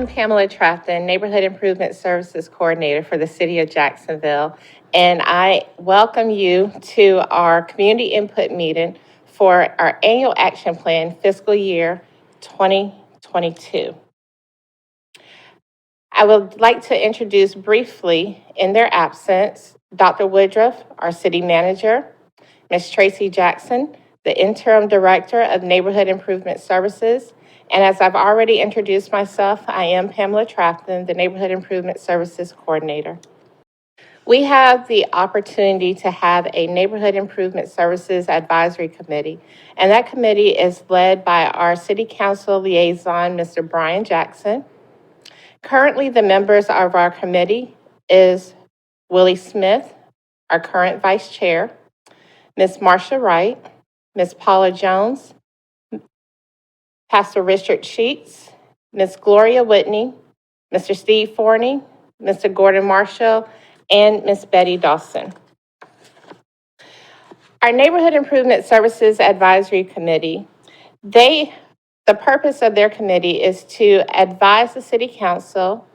am Pamela Tract, Neighborhood Improvement Services Coordinator for the City of Jacksonville, and I welcome you to our community input meeting for our annual action plan fiscal year 2022. I would like to introduce briefly, in their absence, Dr. Woodruff, our City Manager, Ms. Tracy Jackson, the Interim Director of Neighborhood Improvement Services, and as I've already introduced myself, I am Pamela Trafton, the Neighborhood Improvement Services Coordinator. We have the opportunity to have a Neighborhood Improvement Services Advisory Committee, and that committee is led by our City Council liaison, Mr. Brian Jackson. Currently, the members of our committee is Willie Smith, our current Vice Chair, Ms. Marsha Wright, Ms. Paula Jones, Pastor Richard Sheets, Ms. Gloria Whitney, Mr. Steve Forney, Mr. Gordon Marshall, and Ms. Betty Dawson. Our Neighborhood Improvement Services Advisory Committee, the purpose of their committee is to advise the City Council,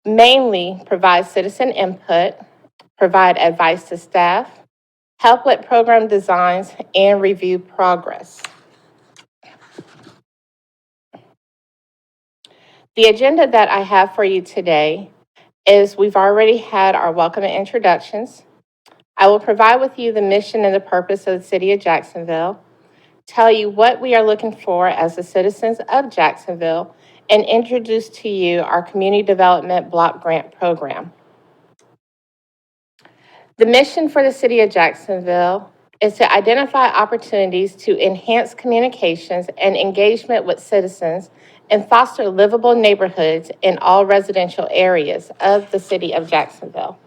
mainly provide citizen input, provide advice to staff, help with program designs, and review progress. The agenda that I have for you today is we've already had our welcome and introductions. I will provide with you the mission and the purpose of the City of Jacksonville, tell you what we are looking for as the citizens of Jacksonville, and introduce to you our Community Development Block Grant Program. The mission for the City of Jacksonville is to identify opportunities to enhance communications and engagement with citizens and foster livable neighborhoods in all residential areas of the City of Jacksonville.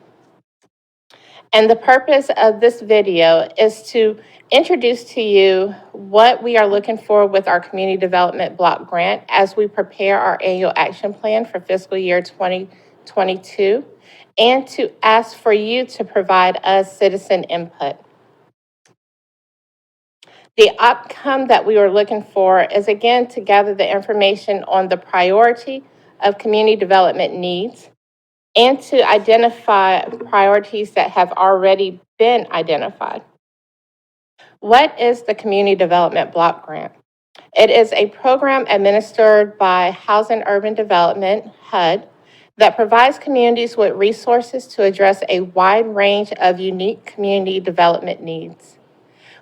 And the purpose of this video is to introduce to you what we are looking for with our Community Development Block Grant as we prepare our annual action plan for fiscal year 2022, and to ask for you to provide us citizen input. The outcome that we were looking for is, again, to gather the information on the priority of community development needs and to identify priorities that have already been identified. What is the Community Development Block Grant? It is a program administered by Housing and Urban Development, HUD, that provides communities with resources to address a wide range of unique community development needs.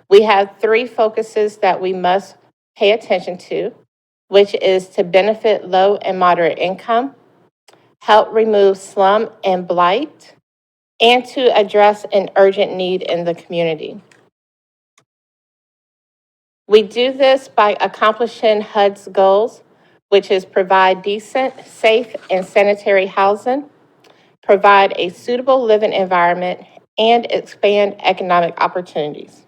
We have three focuses that we must pay attention to, which is to benefit low and moderate income, help remove slum and blight, and to address an urgent need in the community. We do this by accomplishing HUD's goals, which is provide decent, safe, and sanitary housing, provide a suitable living environment, and expand economic opportunities.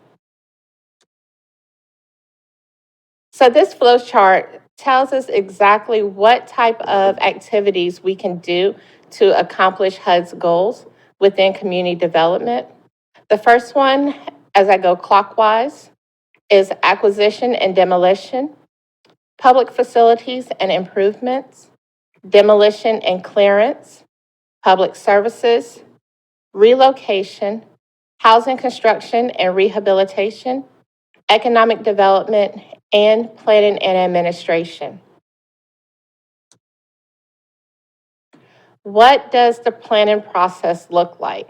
So this flow chart tells us exactly what type of activities we can do to accomplish HUD's goals within community development. The first one, as I go clockwise, is acquisition and demolition, public facilities and improvements, demolition and clearance, public services, relocation, housing construction and rehabilitation, economic development, and planning and administration. What does the planning process look like?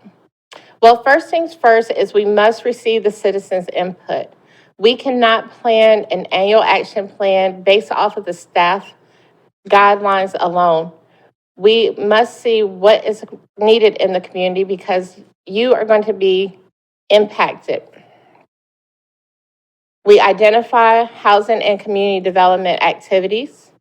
Well, first things first is we must receive the citizens' input. We cannot plan an annual action plan based off of the staff guidelines alone. We must see what is needed in the community because you are going to be impacted. We identify housing and community development activities.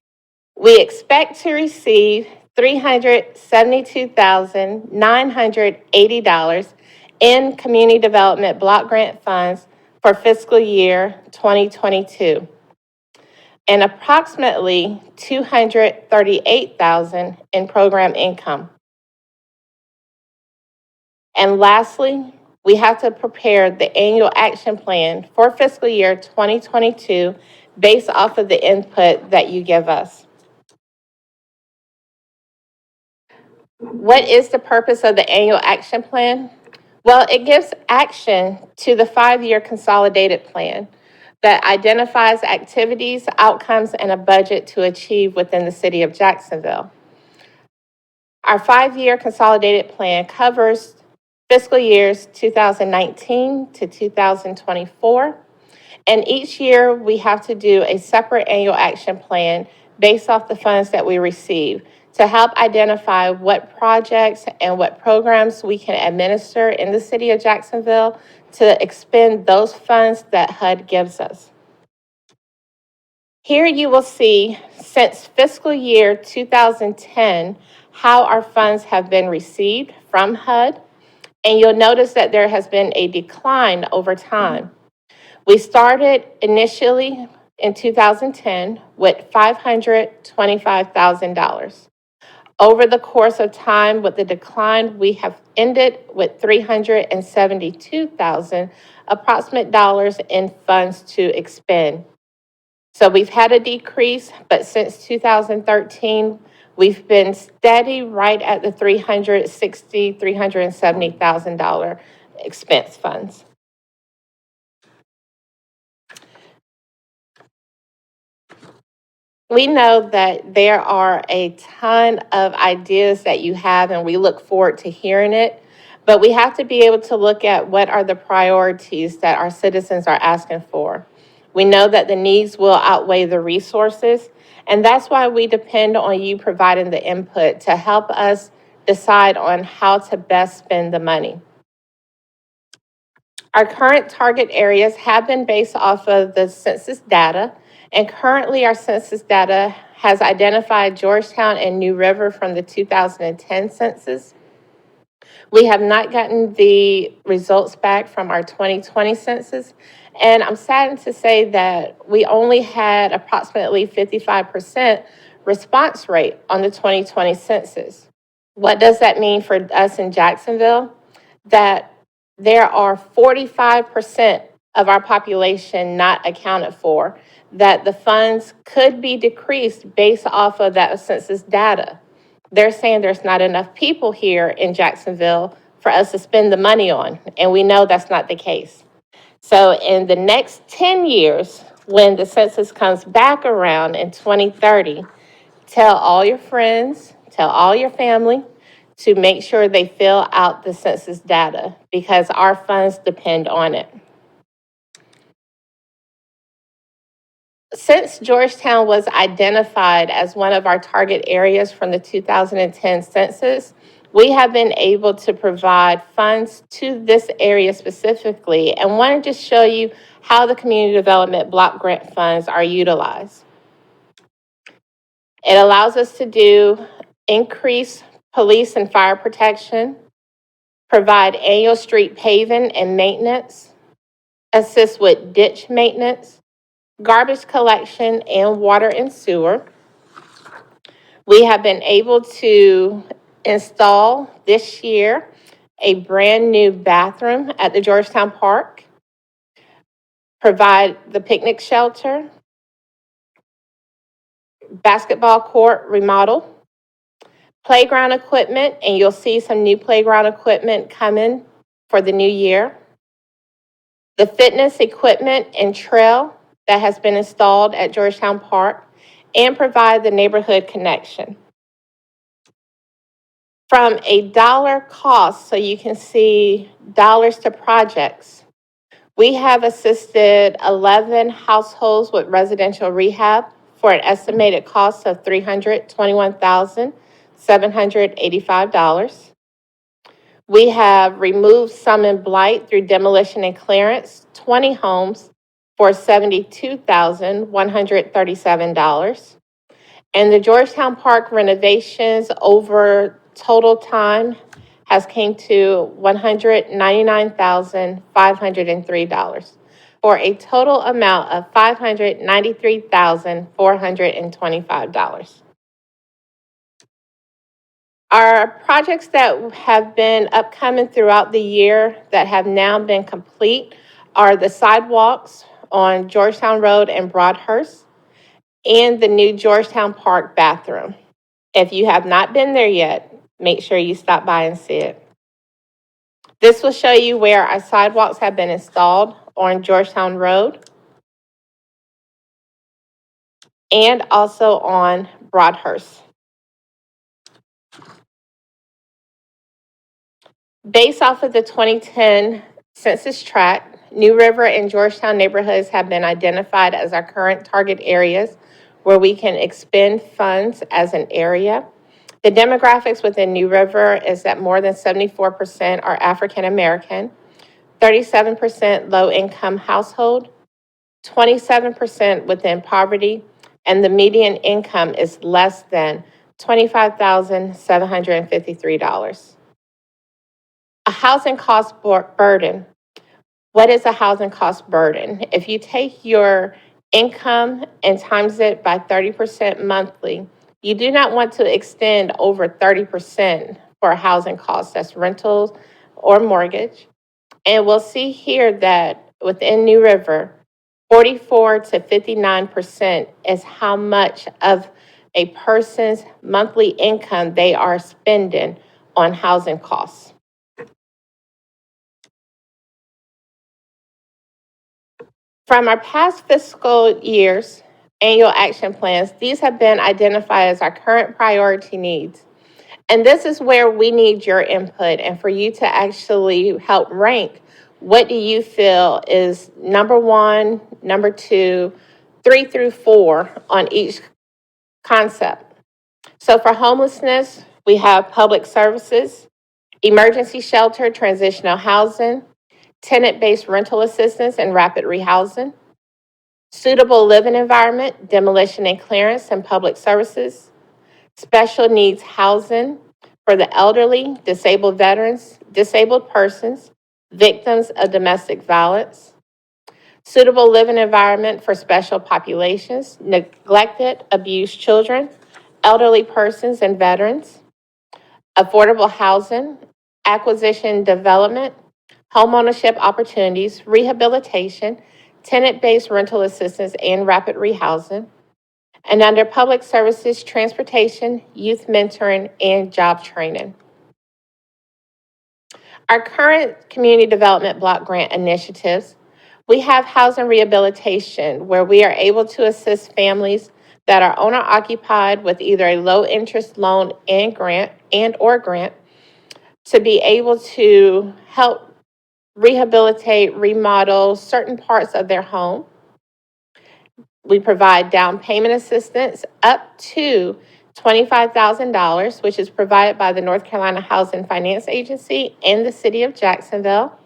We expect to receive $372,980 in community development block grant funds for fiscal year 2022, and approximately $238,000 in program income. And lastly, we have to prepare the annual action plan for fiscal year 2022 based off of the input that you give us. What is the purpose of the annual action plan? Well, it gives action to the 5-year consolidated plan that identifies activities, outcomes, and a budget to achieve within the city of Jacksonville. Our 5-year consolidated plan covers fiscal years 2019 to 2024. And each year we have to do a separate annual action plan based off the funds that we receive to help identify what projects and what programs we can administer in the city of Jacksonville to expend those funds that HUD gives us. Here you will see since fiscal year 2010 how our funds have been received from HUD, and you'll notice that there has been a decline over time. We started initially in 2010 with $525,000. Over the course of time with the decline, we have ended with $372,000 approximate dollars in funds to expend. So we've had a decrease, but since 2013, we've been steady right at the $370,000 expense funds. We know that there are a ton of ideas that you have, and we look forward to hearing it. But we have to be able to look at what are the priorities that our citizens are asking for. We know that the needs will outweigh the resources, and that's why we depend on you providing the input to help us decide on how to best spend the money. Our current target areas have been based off of the census data, and currently our census data has identified Georgetown and New River from the 2010 census. We have not gotten the results back from our 2020 census, and I'm saddened to say that we only had approximately 55% response rate on the 2020 census. What does that mean for us in Jacksonville? That there are 45% of our population not accounted for, that the funds could be decreased based off of that census data. They're saying there's not enough people here in Jacksonville for us to spend the money on, and we know that's not the case. So in the next 10 years, when the census comes back around in 2030, tell all your friends, tell all your family, to make sure they fill out the census data because our funds depend on it. Since Georgetown was identified as one of our target areas from the 2010 census, we have been able to provide funds to this area specifically, and want to just show you how the community development block grant funds are utilized. It allows us to do increased police and fire protection, provide annual street paving and maintenance, assist with ditch maintenance, garbage collection, and water and sewer. We have been able to install this year a brand new bathroom at the Georgetown Park, provide the picnic shelter, basketball court remodel, playground equipment, and you'll see some new playground equipment coming for the new year. The fitness equipment and trail that has been installed at Georgetown Park, and provide the neighborhood connection. From a dollar cost, so you can see dollars to projects, we have assisted 11 households with residential rehab for an estimated cost of $321,785. We have removed sum and blight through demolition and clearance, 20 homes for $72,137. And the Georgetown Park renovations over total time has came to $199,503 for a total amount of $593,425. Our projects that have been upcoming throughout the year that have now been complete are the sidewalks on Georgetown Road and Broadhurst and the new Georgetown Park bathroom. If you have not been there yet, make sure you stop by and see it. This will show you where our sidewalks have been installed on Georgetown Road and also on Broadhurst. Based off of the 2010 Census Tract, New River and Georgetown neighborhoods have been identified as our current target areas where we can expend funds as an area. The demographics within New River is that more than 74% are African American, 37% low-income household, 27% within poverty, and the median income is less than $25,753. A housing cost burden. What is a housing cost burden? If you take your income and times it by 30% monthly, you do not want to extend over 30% for a housing cost. That's rentals or mortgage. And we'll see here that within New River, 44 to 59% is how much of a person's monthly income they are spending on housing costs. From our past fiscal year's annual action plans, these have been identified as our current priority needs. And this is where we need your input and for you to actually help rank what do you feel is number one, number two, 3 through 4 on each concept. So for homelessness, we have public services, emergency shelter, transitional housing, tenant-based rental assistance and rapid rehousing, suitable living environment, demolition and clearance and public services, special needs housing for the elderly, disabled veterans, disabled persons, victims of domestic violence, suitable living environment for special populations, neglected, abused children, elderly persons and veterans, affordable housing, acquisition development, homeownership opportunities, rehabilitation, tenant-based rental assistance, and rapid rehousing. And under public services, transportation, youth mentoring, and job training. Our current community development block grant initiatives, we have housing rehabilitation, where we are able to assist families that are owner-occupied with either a low-interest loan and grant to be able to help rehabilitate, remodel certain parts of their home. We provide down payment assistance up to $25,000, which is provided by the North Carolina Housing Finance Agency and the City of Jacksonville.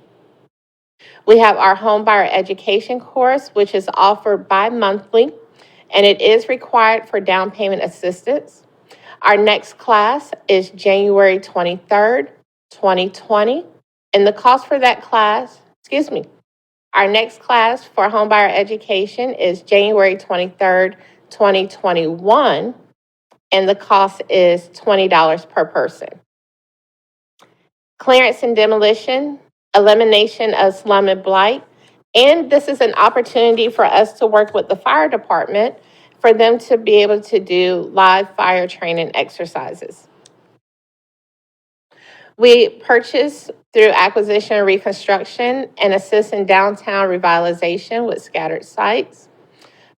We have our home buyer education course, which is offered bi-monthly, and it is required for down payment assistance. Our next class is January 23rd, 2020, and the cost for that class, our next class for homebuyer education is January 23rd, 2021, and the cost is $20 per person. Clearance and demolition, elimination of slum and blight, and this is an opportunity for us to work with the fire department for them to be able to do live fire training exercises. We purchase through acquisition and reconstruction and assist in downtown revitalization with scattered sites.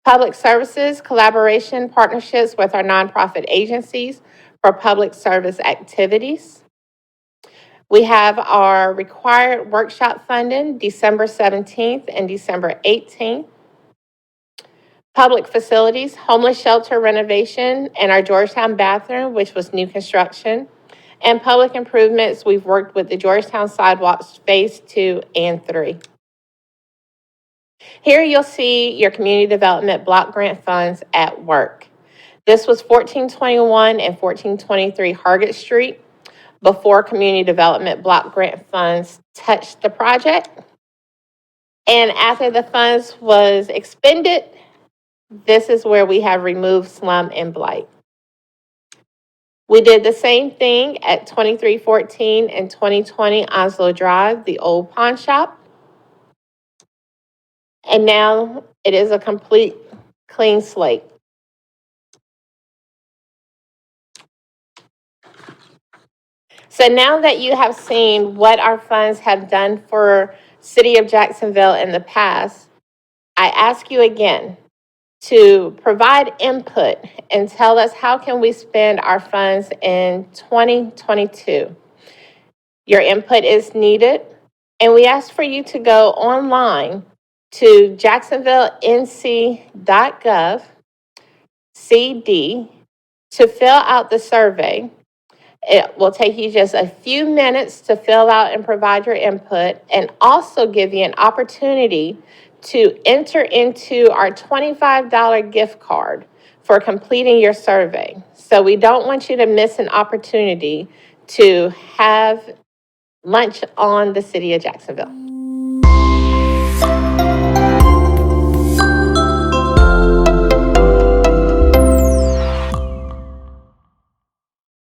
Public services, collaboration, partnerships with our nonprofit agencies for public service activities. We have our required workshop funding December 17th and December 18th. Public facilities, homeless shelter renovation, and our Georgetown bathroom, which was new construction. And public improvements, we've worked with the Georgetown sidewalks phase 2 and 3. Here you'll see your community development block grant funds at work. This was 1421 and 1423 Hargett Street before community development block grant funds touched the project. And after the funds was expended, this is where we have removed slum and blight. We did the same thing at 2314 and 2020 Onslow Drive, the old pawn shop. And now it is a complete clean slate. So now that you have seen what our funds have done for City of Jacksonville in the past, I ask you again to provide input and tell us how can we spend our funds in 2022. Your input is needed, and we ask for you to go online to JacksonvilleNC.gov CD to fill out the survey. It will take you just a few minutes to fill out and provide your input, and also give you an opportunity to enter into our $25 gift card for completing your survey. So we don't want you to miss an opportunity to have lunch on the City of Jacksonville.